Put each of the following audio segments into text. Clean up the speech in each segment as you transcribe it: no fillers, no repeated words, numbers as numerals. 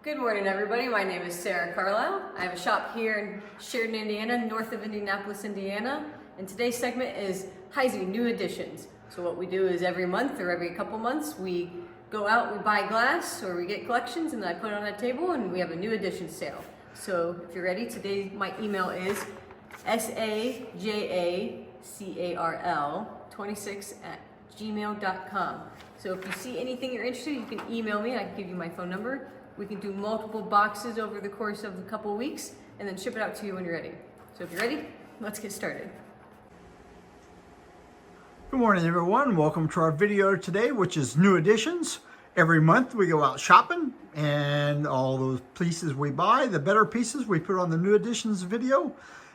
Good morning, everybody. My name is Sarah Carlisle. I have a shop here in Sheridan, Indiana, north of Indianapolis, Indiana. And today's segment is Heisey New Additions. So what we do is every month or every couple months, we go out, we buy glass, or we get collections, and I put it on a table, and we have a new addition sale. So if you're ready, today my email is sajacarl26@gmail.com. So if you see anything you're interested in, you can email me. I can give you my phone number. We can do multiple boxes over the course of a couple of weeks and then ship it out to you when you're ready. So if you're ready, let's get started. Good morning, everyone. Welcome to our video today, which is New Additions. Every month we go out shopping, and all those pieces we buy, the better pieces we put on the New Additions video,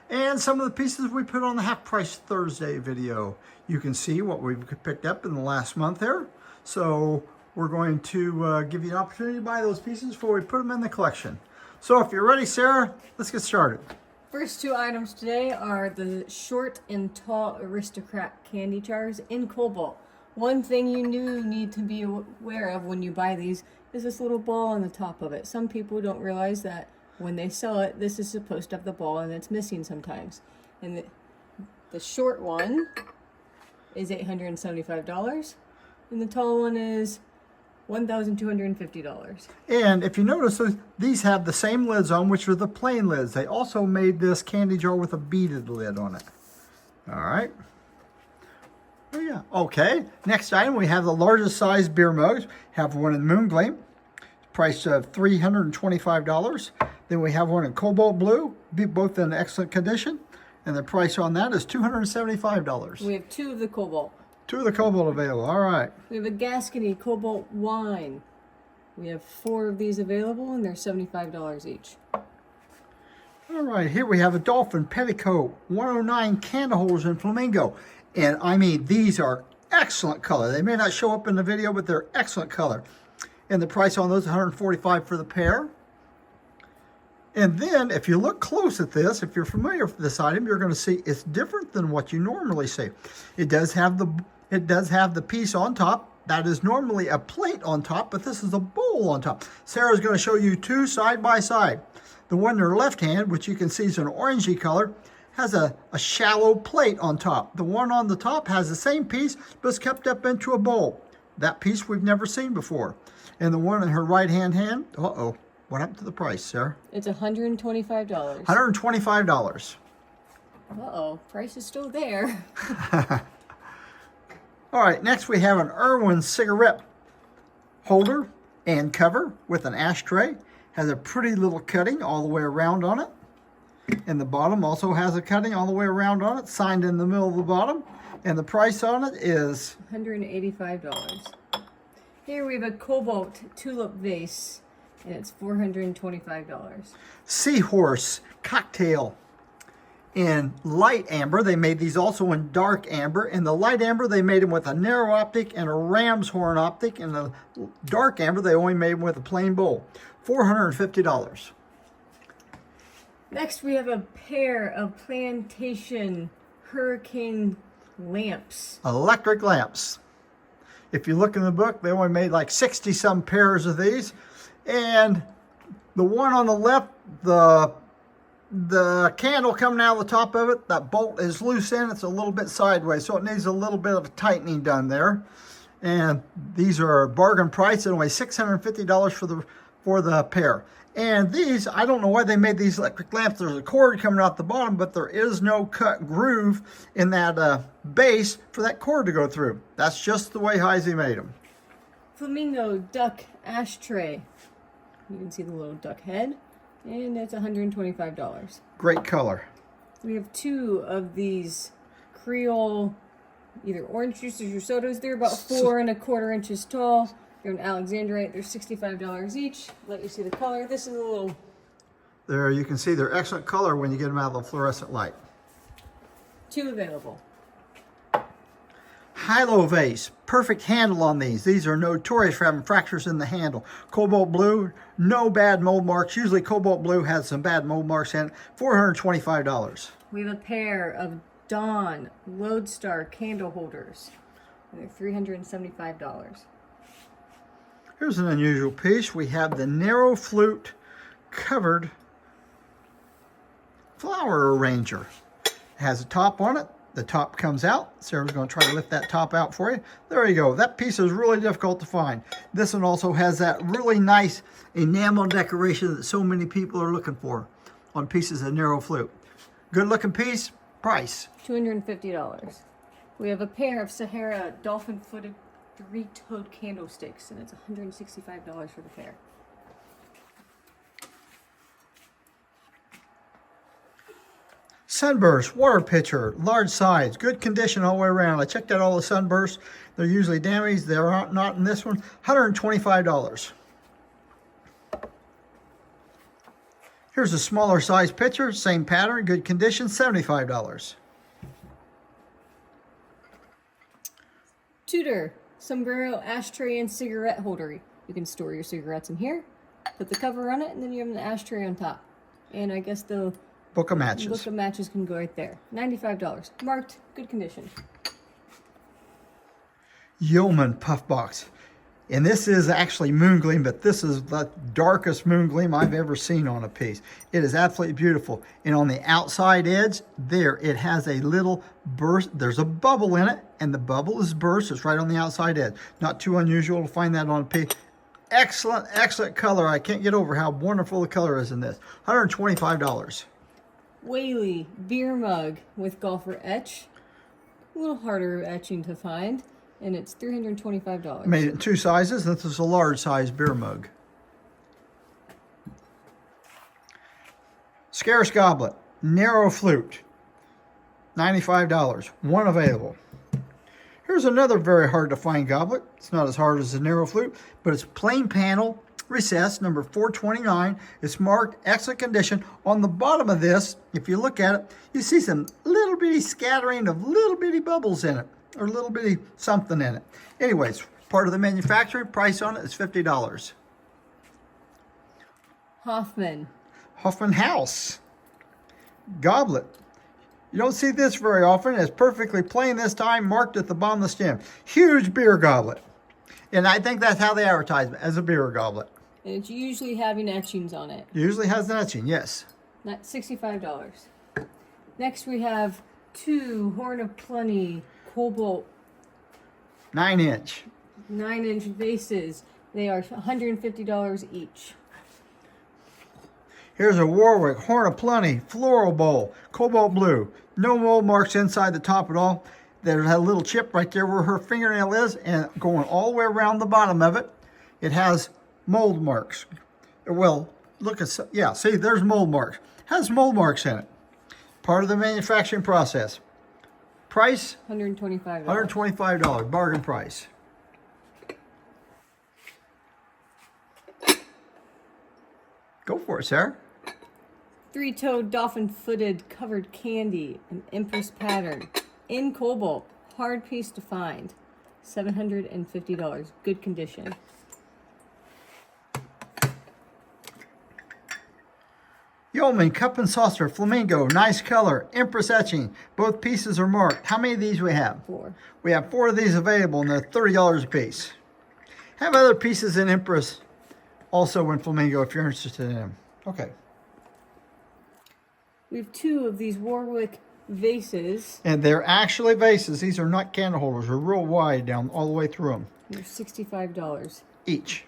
and some of the pieces we put on the Half Price Thursday video. You can see what we've picked up in the last month there. So we're going to give you an opportunity to buy those pieces before we put them in the collection. So if you're ready, Sarah, let's get started. First two items today are the short and tall aristocrat candy jars in cobalt. One thing you need to be aware of when you buy these is this little ball on the top of it. Some people don't realize that when they sell it, this is supposed to have the ball and it's missing sometimes. And the short one is $875 and the tall one is $1,250. And if you notice, these have the same lids on, which are the plain lids. They also made this candy jar with a beaded lid on it. All right. Oh yeah. Okay. Next item, we have the largest size beer mugs. Have one in Moongleam, price of $325. Then we have one in Cobalt Blue, both in excellent condition, and the price on that is $275. We have two of the cobalt. Two of the Cobalt available. All right. We have a Gascony Cobalt Wine. We have 4 of these available, and they're $75 each. All right, here we have a Dolphin Petticoat 109 candle holders in Flamingo. And I mean, these are excellent color. They may not show up in the video, but they're excellent color. And the price on those is $145 for the pair. And then, if you look close at this, if you're familiar with this item, you're going to see it's different than what you normally see. It does have the piece on top. That is normally a plate on top, but this is a bowl on top. Sarah's going to show you two side by side. The one in her left hand, which you can see is an orangey color, has a shallow plate on top. The one on the top has the same piece, but it's kept up into a bowl. That piece we've never seen before. And the one in her right hand, uh-oh. What happened to the price, Sarah? It's $125. $125. Uh-oh, price is still there. All right, next we have an Irwin cigarette holder and cover with an ashtray. Has a pretty little cutting all the way around on it. And the bottom also has a cutting all the way around on it, signed in the middle of the bottom. And the price on it is $185. Here we have a cobalt tulip vase, and it's $425. Seahorse cocktail in light amber. They made these also in dark amber. In the light amber, they made them with a narrow optic and a ram's horn optic. In the dark amber, they only made them with a plain bowl. $450. Next, we have a pair of Plantation Hurricane lamps. Electric lamps. If you look in the book, they only made like 60-some pairs of these. And the one on the left, the candle coming out of the top of it, that bolt is loose in. It's a little bit sideways, so it needs a little bit of tightening done there. And these are bargain price at only $650 for the pair. And these, I don't know why they made these electric lamps. There's a cord coming out the bottom, but there is no cut groove in that base for that cord to go through. That's just the way Heisey made them. Flamingo duck ashtray. You can see the little duck head, and it's $125. Great color. We have 2 of these Creole, either orange juices or sodas. They're about 4 1/4 inches tall. They're an Alexandrite. They're $65 each. Let you see the color. This is a little... There you can see they're excellent color when you get them out of the fluorescent light. 2 available. Hilo vase, perfect handle on these. These are notorious for having fractures in the handle. Cobalt blue, no bad mold marks. Usually Cobalt blue has some bad mold marks in it. $425. We have a pair of Dawn Lodestar candle holders. And they're $375. Here's an unusual piece. We have the narrow flute covered flower arranger. It has a top on it. The top comes out. Sarah's going to try to lift that top out for you. There you go. That piece is really difficult to find. This one also has that really nice enamel decoration that so many people are looking for on pieces of narrow flute. Good looking piece. Price $250. We have a pair of Sahara dolphin-footed three-toed candlesticks, and it's $165 for the pair. Sunburst water pitcher, large size, good condition all the way around. I checked out all the Sunbursts. They're usually damaged. They're not in this one. $125. Here's a smaller size pitcher, same pattern, good condition, $75. Tudor sombrero ashtray and cigarette holder. You can store your cigarettes in here, put the cover on it, and then you have an ashtray on top. And I guess the Book of matches. book of matches can go right there. $95. Marked, good condition. Yeoman puff box. And this is actually moon gleam, but this is the darkest moon gleam I've ever seen on a piece. It is absolutely beautiful. And on the outside edge, there, it has a little burst. There's a bubble in it, and the bubble is burst. It's right on the outside edge. Not too unusual to find that on a piece. Excellent, excellent color. I can't get over how wonderful the color is in this. $125. Whaley beer mug with golfer etch. A little harder etching to find, and it's $325. Made it in two sizes. This is a large size beer mug. Scarce goblet, narrow flute, $95. One available. Here's another very hard to find goblet. It's not as hard as the narrow flute, but it's plain panel, recessed, number 429. It's marked excellent condition. On the bottom of this, if you look at it, you see some little bitty scattering of little bitty bubbles in it, or little bitty something in it. Anyways, part of the manufacturing price on it is $50. Hoffman House goblet. You don't see this very often. It's perfectly plain this time, marked at the bottom of the stem. Huge beer goblet. And I think that's how they advertise it, as a beer goblet. and it's usually having etchings on it. Usually has an etching, yes. Not $65. Next we have two Horn of Plenty Cobalt 9-inch. 9-inch vases. They are $150 each. Here's a Warwick Horn of Plenty floral bowl, cobalt blue. No mold marks inside the top at all. There's a little chip right there where her fingernail is, and going all the way around the bottom of it, it has mold marks. Well, look at, yeah, see, there's mold marks. Has mold marks in it. Part of the manufacturing process. Price? $125. $125, bargain price. Go for it, Sarah. Three-toed dolphin-footed covered candy, an Empress pattern, in cobalt, hard piece to find, $750, good condition. Yeoman cup and saucer, flamingo, nice color, Empress etching. Both pieces are marked. How many of these we have? 4. We have 4 of these available, and they're $30 a piece. Have other pieces in Empress also in flamingo if you're interested in them. Okay. We have 2 of these Warwick vases. And they're actually vases. These are not candle holders. They're real wide down all the way through them. They're $65 each.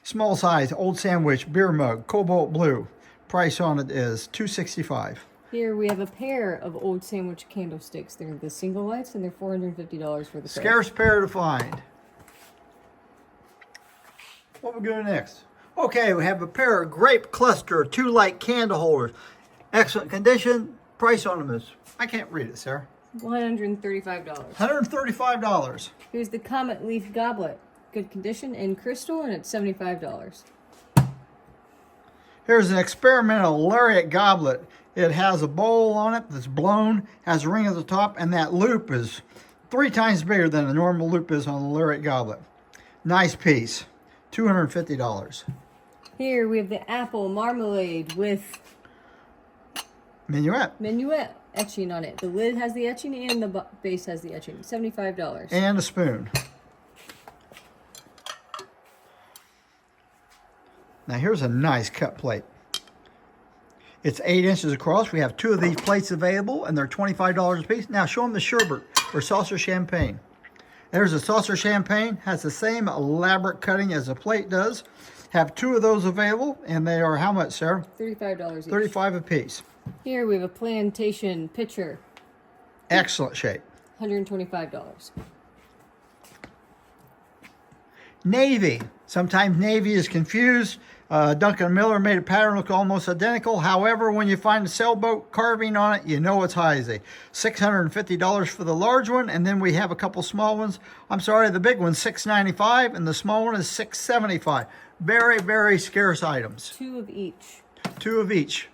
Small size, old sandwich, beer mug, cobalt blue. Price on it is $265. Here we have a pair of old sandwich candlesticks. They're the single lights and they're $450 for the pair. Scarce pair to find. What we doing next? Okay, we have a pair of grape cluster 2-light candle holders. Excellent condition. Price on them is, I can't read it, Sarah. $135. $135. Here's the Comet Leaf Goblet. Good condition in crystal, and it's $75. Here's an experimental lariat goblet. It has a bowl on it that's blown, has a ring at the top, and that loop is 3 times bigger than a normal loop is on the lariat goblet. Nice piece. $250. Here we have the apple marmalade with Minuet. etching on it. The lid has the etching and the base has the etching. $75. And a spoon. Now here's a nice cut plate. It's 8 inches across. We have 2 of these plates available, and they're $25 a piece. Now show them the sherbet or saucer champagne. There's a saucer champagne. Has the same elaborate cutting as a plate does. Have 2 of those available, and they are how much, Sarah? $35 each. $35 a piece. Here we have a plantation pitcher. Excellent shape. $125. Navy. Sometimes navy is confused. Duncan Miller made a pattern look almost identical. However, when you find a sailboat carving on it, you know it's Heisey. $650 for the large one, and then we have a couple small ones. I'm sorry, the big one's $695, and the small one is $675. Very, very scarce items. 2 of each. 2 of each.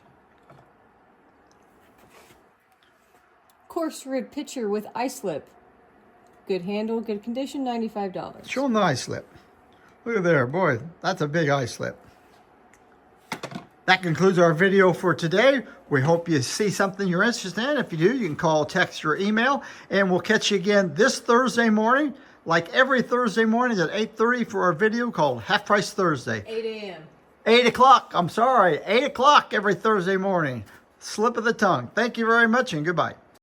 Coarse rib pitcher with ice lip. Good handle, good condition, $95. Show them the ice slip. Look at there, boy, that's a big ice slip. That concludes our video for today. We hope you see something you're interested in. If you do, you can call, text, or email. And we'll catch you again this Thursday morning, like every Thursday morning at 8:30 for our video called Half Price Thursday. 8 a.m. 8 o'clock, I'm sorry, 8 o'clock every Thursday morning. Slip of the tongue. Thank you very much and goodbye.